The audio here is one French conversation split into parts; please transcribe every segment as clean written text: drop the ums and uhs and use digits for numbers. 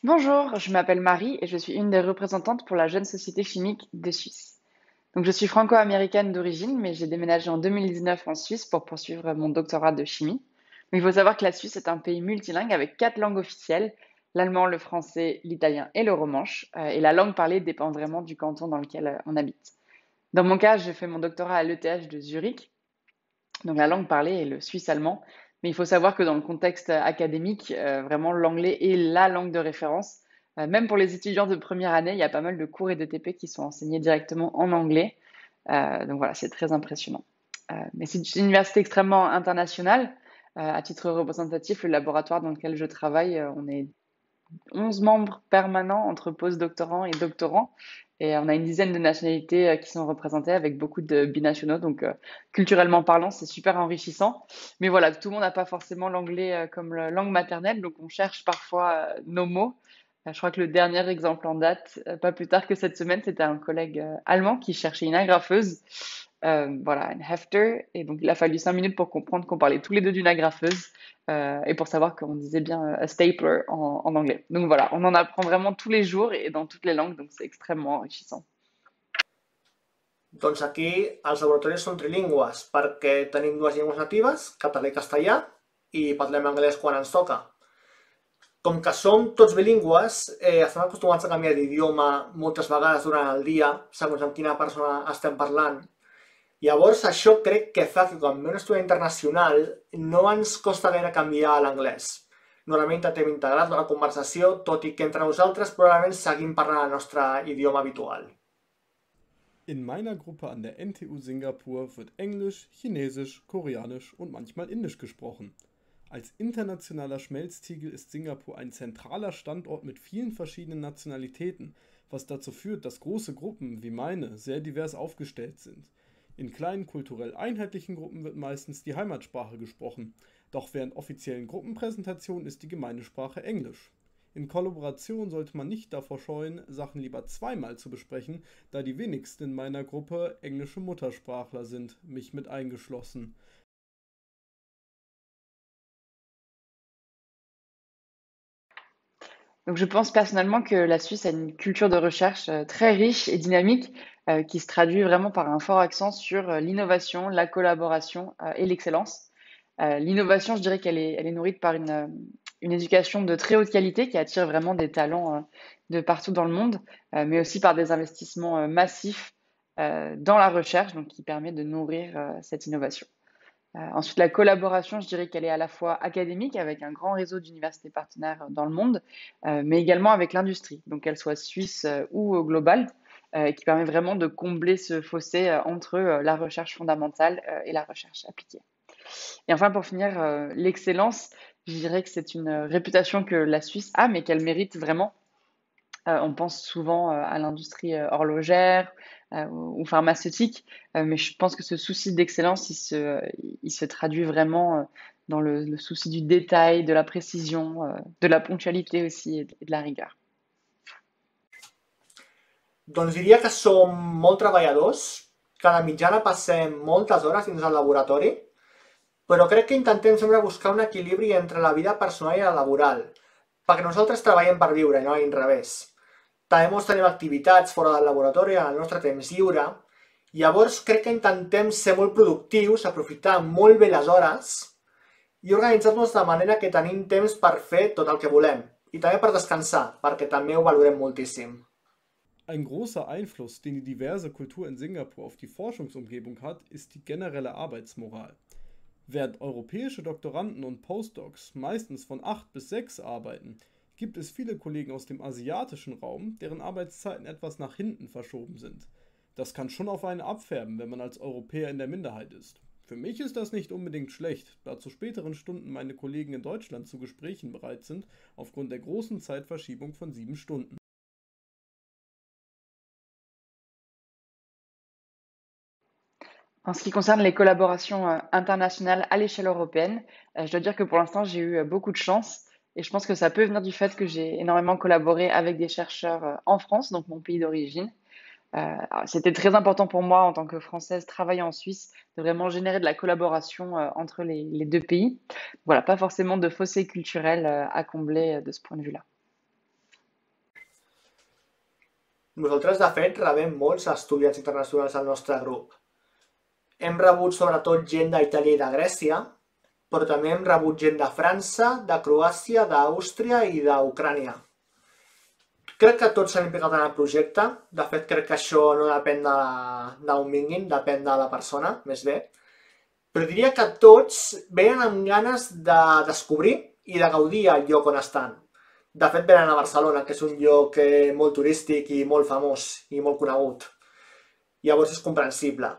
Bonjour, je m'appelle Marie et je suis une des représentantes pour la Jeune Société Chimique de Suisse. Donc, je suis franco-américaine d'origine, mais j'ai déménagé en 2019 en Suisse pour poursuivre mon doctorat de chimie. Mais il faut savoir que la Suisse est un pays multilingue avec quatre langues officielles, l'allemand, le français, l'italien et le romanche. Et la langue parlée dépend vraiment du canton dans lequel on habite. Dans mon cas, j'ai fait mon doctorat à l'ETH de Zurich. Donc la langue parlée est le suisse-allemand. Mais il faut savoir que dans le contexte académique, vraiment l'anglais est la langue de référence. Même pour les étudiants de première année, il y a pas mal de cours et de TP qui sont enseignés directement en anglais. Donc voilà, c'est très impressionnant. Mais c'est une université extrêmement internationale. À titre représentatif, le laboratoire dans lequel je travaille, on est 11 membres permanents entre postdoctorants et doctorants. Et on a une dizaine de nationalités qui sont représentées avec beaucoup de binationaux. Donc, culturellement parlant, c'est super enrichissant. Mais voilà, tout le monde n'a pas forcément l'anglais comme langue maternelle. Donc, on cherche parfois nos mots. Je crois que le dernier exemple en date, pas plus tard que cette semaine, c'était un collègue allemand qui cherchait une agrafeuse. Voilà, une hefter. Et donc, il a fallu 5 minutes pour comprendre qu'on parlait tous les deux d'une agrafeuse et pour savoir qu'on disait bien a stapler en anglais. Donc voilà, on en apprend vraiment tous les jours et dans toutes les langues, donc c'est extrêmement enrichissant. Doncs aquí els laboratoris són trilingües perquè tenim dues llengües natives, català i castellà, i parlem anglès quan ens toca. Com que som tots bilingües, estem acostumats a canviar d'idioma moltes vegades durant el dia, segons amb quina persona estem parlant. Llavors, això crec que fa que quan ve un estudiant internacional no ens costa gaire canviar a l'anglès. Normalment intentem integrar la conversació, tot i que entre nosaltres probablement seguim parlant el nostre idioma habitual. In meiner Gruppe an der NTU Singapur wird Englisch, Chinesisch, Koreanisch und manchmal Indisch gesprochen. Als internationaler Schmelztiegel ist Singapur ein zentraler Standort mit vielen verschiedenen Nationalitäten, was dazu führt, dass große Gruppen wie meine sehr divers aufgestellt sind. In kleinen kulturell einheitlichen Gruppen wird meistens die Heimatsprache gesprochen, doch während offiziellen Gruppenpräsentationen ist die Gemeindesprache Englisch. In Kollaboration sollte man nicht davor scheuen, Sachen lieber zweimal zu besprechen, da die wenigsten in meiner Gruppe englische Muttersprachler sind, mich mit eingeschlossen. Donc je pense personnellement que la Suisse a une culture de recherche très riche et dynamique qui se traduit vraiment par un fort accent sur l'innovation, la collaboration et l'excellence. L'innovation, je dirais elle est nourrie par une éducation de très haute qualité qui attire vraiment des talents de partout dans le monde, mais aussi par des investissements massifs dans la recherche, donc qui permet de nourrir cette innovation. Ensuite, la collaboration, je dirais qu'elle est à la fois académique avec un grand réseau d'universités partenaires dans le monde, mais également avec l'industrie, donc qu'elle soit suisse ou globale, qui permet vraiment de combler ce fossé entre la recherche fondamentale et la recherche appliquée. Et enfin, pour finir, l'excellence, je dirais que c'est une réputation que la Suisse a, mais qu'elle mérite vraiment. On pense souvent à l'industrie horlogère ou pharmaceutique, mais je pense que ce souci d'excellence, il se traduit vraiment dans le souci du détail, de la précision, de la ponctualité aussi et de la rigueur. Doncs diria que som molt treballadors, que de mitjana passem moltes hores dins el laboratori, però crec que intentem sempre buscar un equilibri entre la vida personal i la laboral, perquè nosaltres treballem per viure, no a l'inrevés. També molts tenim activitats fora del laboratori en el nostre temps lliure, llavors crec que intentem ser molt productius, aprofitar molt bé les hores i organitzar-nos de manera que tenim temps per fer tot el que volem i també per descansar, perquè també ho valorem moltíssim. Ein großer Einfluss, den die diverse Kultur in Singapur auf die Forschungsumgebung hat, ist die generelle Arbeitsmoral. Während europäische Doktoranden und Postdocs meistens von 8 bis 6 arbeiten, gibt es viele Kollegen aus dem asiatischen Raum, deren Arbeitszeiten etwas nach hinten verschoben sind. Das kann schon auf einen abfärben, wenn man als Europäer in der Minderheit ist. Für mich ist das nicht unbedingt schlecht, da zu späteren Stunden meine Kollegen in Deutschland zu Gesprächen bereit sind, aufgrund der großen Zeitverschiebung von 7 Stunden. En ce qui concerne les collaborations internationales à l'échelle européenne, je dois dire que pour l'instant, j'ai eu beaucoup de chance et je pense que ça peut venir du fait que j'ai énormément collaboré avec des chercheurs en France, donc mon pays d'origine. Alors, c'était très important pour moi en tant que Française travaillant en Suisse de vraiment générer de la collaboration entre les deux pays. Voilà, pas forcément de fossé culturel à combler de ce point de vue-là. Nosaltres, de fet, rebem molts estudiants internacionals al nostre grup. Hem rebut sobretot gent d'Itàlia i de Grècia, però també hem rebut gent de França, de Croàcia, d'Àustria i d'Ucrània. Crec que tots s'han implicat en el projecte. De fet, crec que això no depèn d'on vinguin, depèn de la persona, més bé. Però diria que tots venen amb ganes de descobrir i de gaudir al lloc on estan. De fet, venen a Barcelona, que és un lloc molt turístic i molt famós i molt conegut. Llavors és comprensible.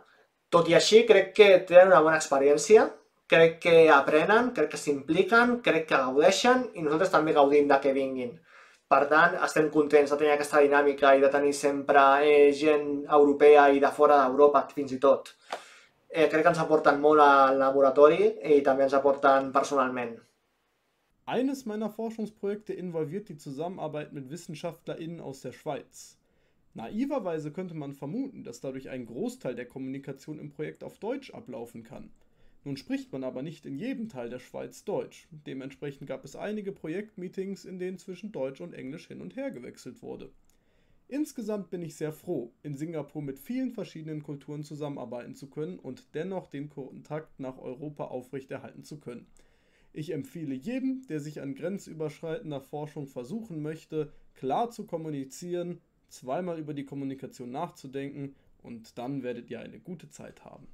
Tot i així, crec que tenen una bona experiència, crec que aprenen, crec que s'impliquen, crec que gaudeixen i nosaltres també gaudim de que vinguin. Per tant, estem contents de tenir aquesta dinàmica i de tenir sempre gent europea i de fora d'Europa, fins i tot. Crec que ens aporten molt al laboratori i també ens aporten personalment. Eines meiner Forschungsprojekte involviert die Zusammenarbeit mit WissenschaftlerInnen aus der Schweiz. Naiverweise könnte man vermuten, dass dadurch ein Großteil der Kommunikation im Projekt auf Deutsch ablaufen kann. Nun spricht man aber nicht in jedem Teil der Schweiz Deutsch. Dementsprechend gab es einige Projektmeetings, in denen zwischen Deutsch und Englisch hin und her gewechselt wurde. Insgesamt bin ich sehr froh, in Singapur mit vielen verschiedenen Kulturen zusammenarbeiten zu können und dennoch den Kontakt nach Europa aufrechterhalten zu können. Ich empfehle jedem, der sich an grenzüberschreitender Forschung versuchen möchte, klar zu kommunizieren, zweimal über die Kommunikation nachzudenken und dann werdet ihr eine gute Zeit haben.